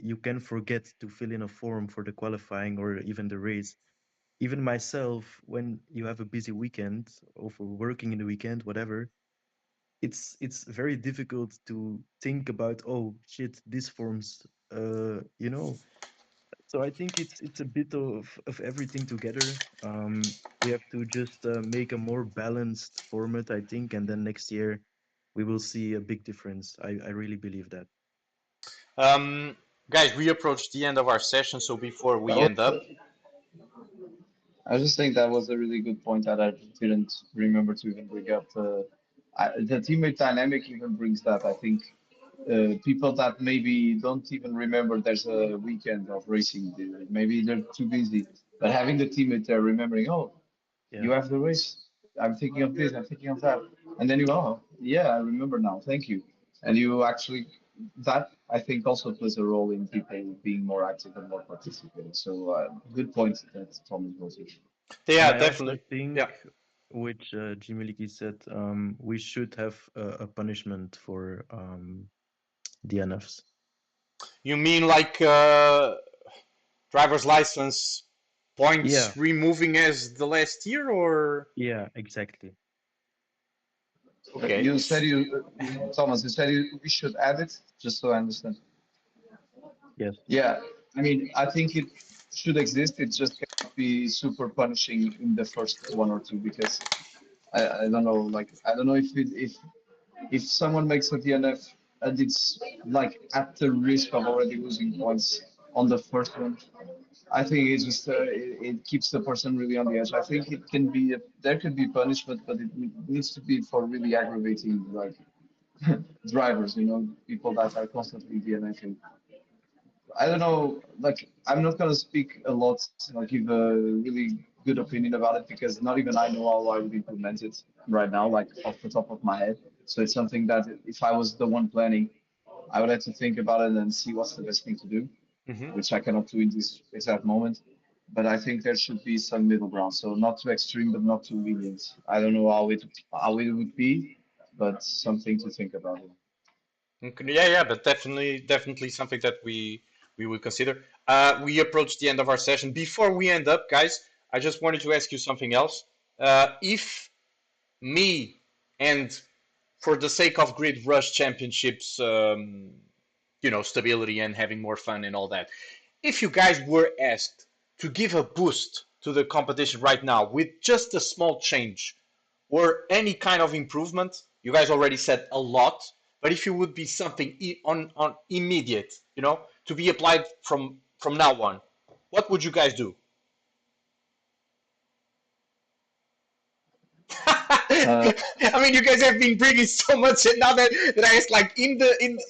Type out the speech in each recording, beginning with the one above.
you can forget to fill in a form for the qualifying or even the race. Even myself, when you have a busy weekend or for working in the weekend, whatever, it's very difficult to think about, oh shit, this forms, you know. So I think it's a bit of everything together. We have to just make a more balanced format, I think, and then next year we will see a big difference. I really believe that. Um, Guys, we approach the end of our session, so before That we was, end up, I was just saying that was a really good point that I didn't remember to even bring up. The teammate dynamic even brings that. I think people that maybe don't even remember there's a weekend of racing, maybe they're too busy. But having the teammate there remembering, oh, Yeah. you have the race. I'm thinking of this. I'm thinking of that. And then you go, oh, yeah, I remember now. Thank you. And you actually, that I think also plays a role in people being more active and more participating. So good point that Thomas was here. And yeah, I also definitely. Yeah. think, which Jimmy Leakey said, we should have a punishment for DNFs. You mean like driver's license Yeah, points removing as the last year, or yeah, exactly. okay? You said Thomas, you said we should add it, just so I understand. Yes. Yeah, I mean, I think it should exist. It just cannot be super punishing in the first one or two because I don't know, like I don't know if someone makes a DNF and it's like at the risk of already losing points on the first one, I think it's just it keeps the person really on the edge. I think it can be there could be punishment, but it needs to be for really aggravating like drivers, people that are constantly DNFing. I don't know, like I'm not gonna speak a lot, give a really good opinion about it because not even I know how I would implement it right now, like off the top of my head. So it's something that if I was the one planning, I would have to think about it and see what's the best thing to do, Hmm. which I cannot do in this exact moment. But I think there should be some middle ground, so not too extreme, but not too lenient. I don't know how it would be, but something to think about. Okay, yeah, yeah, but definitely something that we would consider. We approach the end of our session. Before we end up, guys, I just wanted to ask you something else. If me and for the sake of Grid Rush Championships, stability and having more fun and all that, if you guys were asked to give a boost to the competition right now with just a small change or any kind of improvement, you guys already said a lot, but if it would be something on immediate, to be applied from now on, what would you guys do? Uh, I mean, you guys have been bringing so much, and now that I ask, like in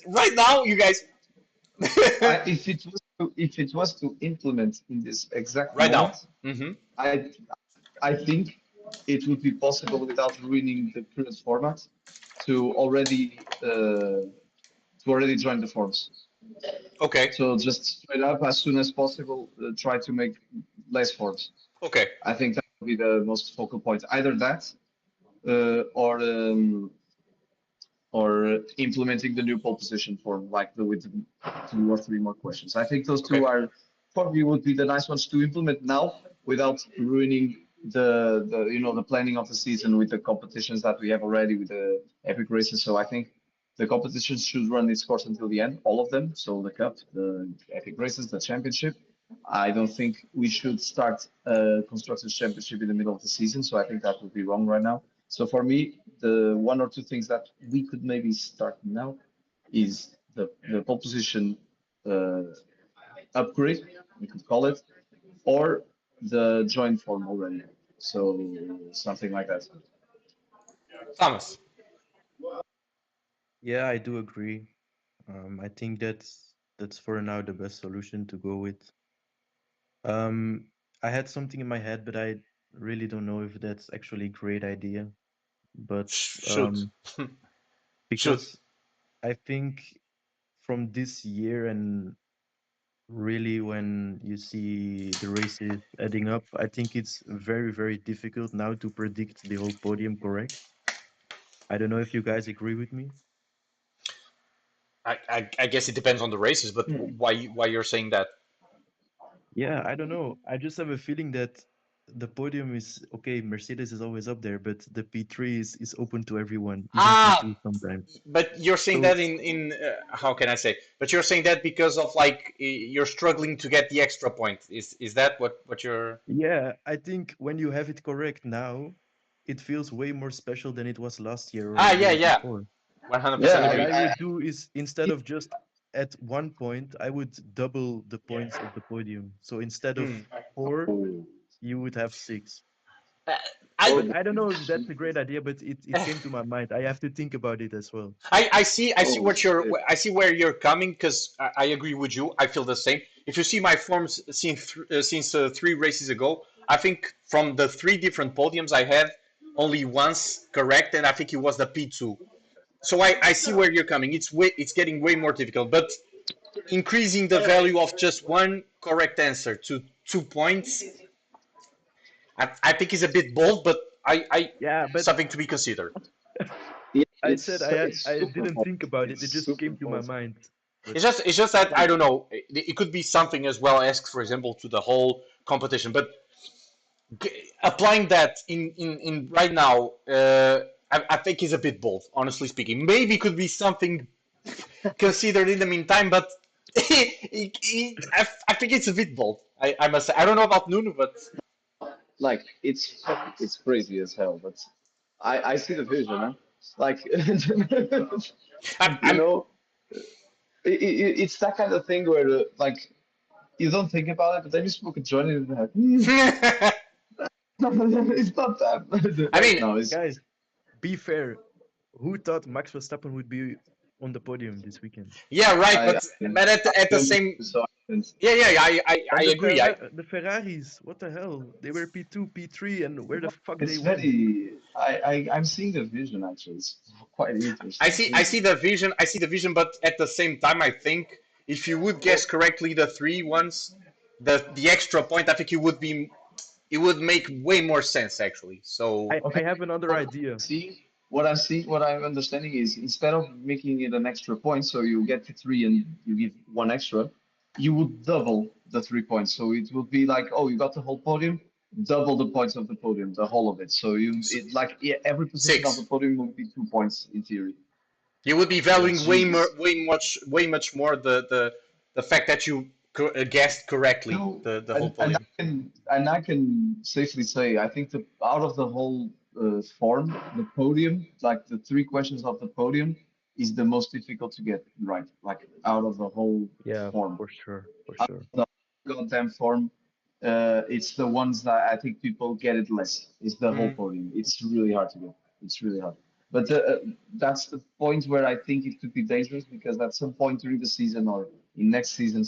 right now, you guys, if it was to implement in this exact right now. moment, Hmm. I I think it would be possible without ruining the current format to already join the forums. Okay. So just straight up as soon as possible, try to make less forms. Okay. I think that would be the most focal point. Either that, or implementing the new pole position form, like with 2 or 3 more questions. I think those Okay. two are probably would be the nice ones to implement now without ruining the planning of the season with the competitions that we have already with the epic races. So I think the competitions should run its course until the end, all of them. So the cup, the epic races, the championship. I don't think we should start a constructors championship in the middle of the season. So I think that would be wrong right now. So for me, the one or two things that we could maybe start now is the pole position uh, upgrade, we could call it, or the join form already. So something like that. Thomas. Yeah, I do agree. I think that's for now the best solution to go with. Um, I had something in my head, but I really don't know if that's actually a great idea. But Shoot. Shoot. because I think from this year and really when you see the races adding up, I think it's very, very difficult now to predict the whole podium correct. I don't know if you guys agree with me. I guess it depends on the races, but why you're saying that? Yeah, I don't know. I just have a feeling that the podium is okay. Mercedes is always up there, but the P3 is open to everyone, even Ah, P2 sometimes. but you're saying So that in how can I say? But you're saying that because of like you're struggling to get the extra point. Is that what you're? yeah, I think when you have it correct now, it feels way more special than it was last year or Ah, the yeah, year yeah, before. So 100% Yeah, what agree. I would do is instead of just at 1 point, I would double the points of the podium. So instead of Hmm. 4, oh, you would have 6. Uh, I oh, But I don't know if that's a great idea, but it came to my mind. I have to think about it as well. I see oh, what you're shit. I see where you're coming because I agree with you. I feel the same. If you see my forms since 3 races ago, I think from the 3 different podiums I had, only once correct, and I think it was the P2. So I see where you're coming. It's getting way more difficult, but increasing the value of just one correct answer to 2 points, I think is a bit bold, but I Yeah, but something to be considered. Yeah, I said it's I super didn't bold. think about it. It's It just super came to my bold. mind. But It's just that I Like, don't know. It could be something as well as, for example, to the whole competition. But applying that in right now, I think is a bit bold. Honestly speaking, maybe could be something considered in the meantime, but I think it's a bit bold. I must say. I don't know about Nuno, but like it's crazy as hell. But I see the vision, huh? Like, you I'm. know, it's that kind of thing where like you don't think about it, but then you smoke a joint and you're like, it's not that. I mean, No, it's guys, be fair. Who thought Max Verstappen would be on the podium this weekend? yeah, right. I But at the don't think same, so. yeah, yeah, I And agree. The Ferraris, what the hell? They were P2, P3, and where the fuck It's they went? very. I'm seeing the vision actually. It's quite interesting. I see the vision. I see the vision, but at the same time, I think if you would guess correctly the 3 ones, the extra point, I think it would make way more sense actually. So I Okay, have another what idea. what I'm understanding is instead of making it an extra point, so you get to three and you give one extra, you would double the 3 points. So it would be like, oh, you got the whole podium, double the points of the podium, the whole of it. So it like yeah, every position of the six, podium would be 2 points in theory. you would be Yeah. valuing Jesus. way much more the fact that you guessed correctly No, the whole podium. and I can safely say I think the out of the whole form, the podium, like the 3 questions of the podium, is the most difficult to get right. Like out of the whole Yeah, form, for sure, for out sure. of the goddamn form, it's the ones that I think people get it less. Is the whole Hmm. podium. It's really hard to get. It's really hard. But that's the point where I think it could be dangerous because at some point during the season or in next seasons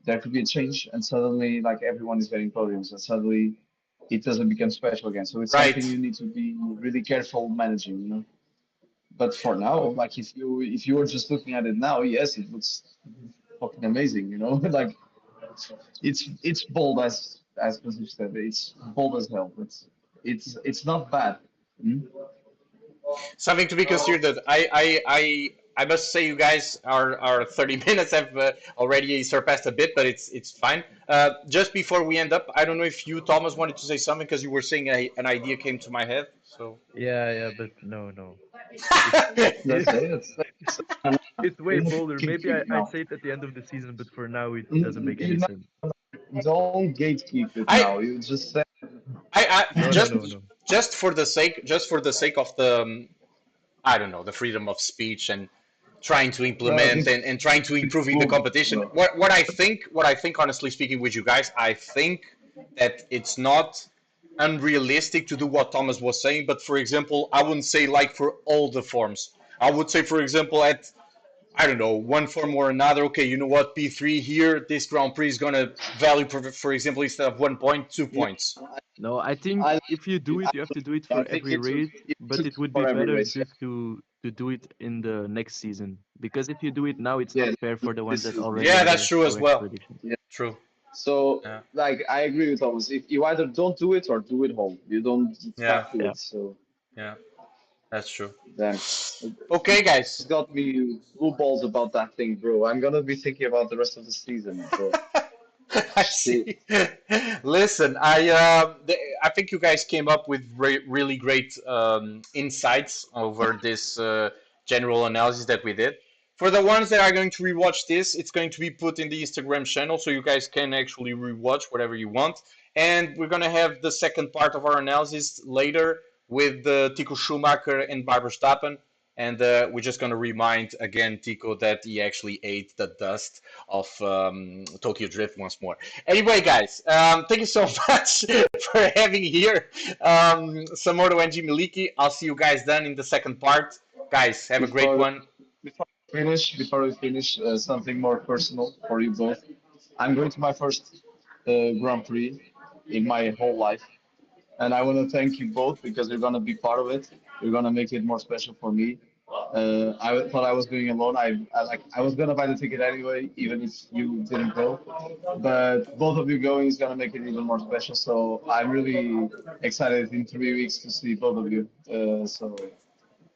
there could be a change and suddenly like everyone is getting podiums and suddenly it doesn't become special again. So it's something Right. you need to be really careful managing, you know. But for now, like if you were just looking at it now, yes, it looks fucking amazing, you know. Like it's bold as you said, it's bold as hell. It's not bad. Hmm? Something to be considered. I must say, you guys, our 30 minutes have already surpassed a bit, but it's fine. Just before we end up, I don't know if you, Thomas, wanted to say something because you were saying an idea came to my head. So Yeah, yeah, but no, no. It's Let's say it's it's way enough bolder. Maybe gatekeep I'd now. say it at the end of the season, but for now it doesn't make You any know, sense. don't gatekeep it I now. You just say I No, no, no, no. just for the sake of the I don't know, the freedom of speech and trying to no, implement and trying to it's improving the bold, competition. bro. What I think, honestly speaking, with you guys, I think that it's not unrealistic to do what Thomas was saying. But for example, I wouldn't say like for all the forms. I would say, for example, at I don't know, one form or another. Okay, you know what? P3 here, this Grand Prix is gonna value, for example, instead of 1 point, two No, points. No, I think I if you do it, you have to do it I for think every race, it but took it would be for every better race. just to do it in the next season. Because if you do it now, it's Yeah, not yeah, fair for the ones this that is already Yeah, have that's a true as correct well. prediction. yeah. True. So Yeah. like I agree with Thomas. If you either don't do it or do it whole, you don't Yeah. have to do Yeah. it. So Yeah. That's true. Damn. Okay, It's guys. got me blue balls about that thing, bro. I'm gonna be thinking about the rest of the season, bro. I Shit. see. Listen, I think you guys came up with really great insights over this general analysis that we did. For the ones that are going to rewatch this, it's going to be put in the Instagram channel, so you guys can actually rewatch whatever you want. And we're gonna have the second part of our analysis later with Tico Schumacher and Barbara Stappen. And we're just going to remind again Tico that he actually ate the dust of Tokyo Drift once more. Anyway, guys, thank you so much for having here Samoto and Miliki. I'll see you guys then in the second part. Guys, have a great Before one. before we finish, something more personal for you both. I'm going to my first Grand Prix in my whole life. And I want to thank you both because you're gonna be part of it. You're gonna make it more special for me. I thought I was going alone. I was gonna buy the ticket anyway, even if you didn't go. But both of you going is gonna make it even more special. So I'm really excited in 3 weeks to see both of you. So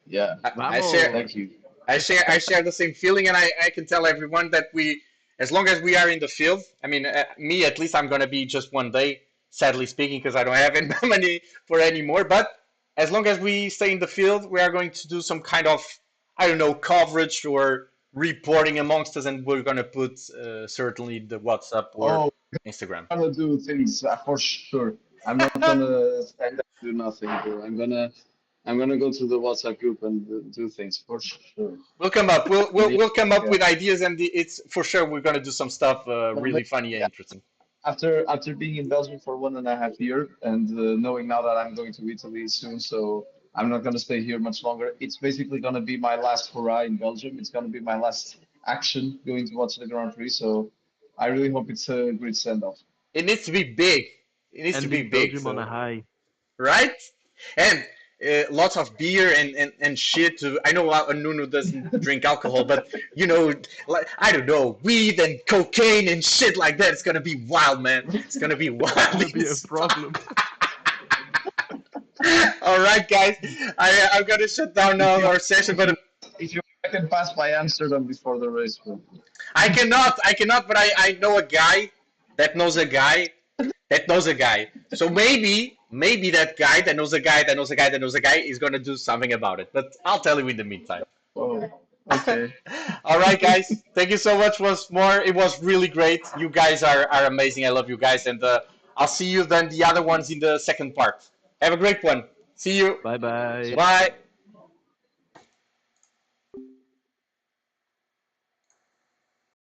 yeah, I share Vamos! thank you. I share the same feeling, and I can tell everyone that we, as long as we are in the field, I mean, me at least, I'm gonna be just one day, sadly speaking, because I don't have any money for any more. But as long as we stay in the field, we are going to do some kind of, I don't know, coverage or reporting amongst us, and we're gonna put certainly the WhatsApp or Oh, Instagram. I'm gonna do things for sure. I'm not gonna stand up and do nothing, bro. I'm gonna go to the WhatsApp group and do things for sure. We'll come up. But We'll come up yeah, with ideas, and it's for sure we're gonna do some stuff but really funny and yeah, interesting. after being in Belgium for 1.5 years and knowing now that I'm going to Italy soon, so I'm not gonna stay here much longer. It's basically gonna be my last hurrah in Belgium. It's gonna be my last action going to watch the Grand Prix. So I really hope it's a great send off. It needs to be big. It needs to be Ending big. Belgium on a So high. right, and lots of beer and shit. I know Nuno doesn't drink alcohol, but you know, like I don't know, weed and cocaine and shit like that. It's gonna be wild, man. It's gonna be It's wild gonna in be a spot. problem. All right, guys. I'm gonna shut down If now you our session, if but you if you I can pass by Amsterdam before the race, bro. I cannot, but I know a guy that knows a guy that knows a guy. So maybe that guy that knows a guy that knows a guy that knows a guy is gonna do something about it. But I'll tell you in the meantime. Oh, okay. All right, guys. Thank you so much once more. It was really great. You guys are amazing. I love you guys, and I'll see you then the other ones in the second part. Have a great one. See you. Bye bye. Bye.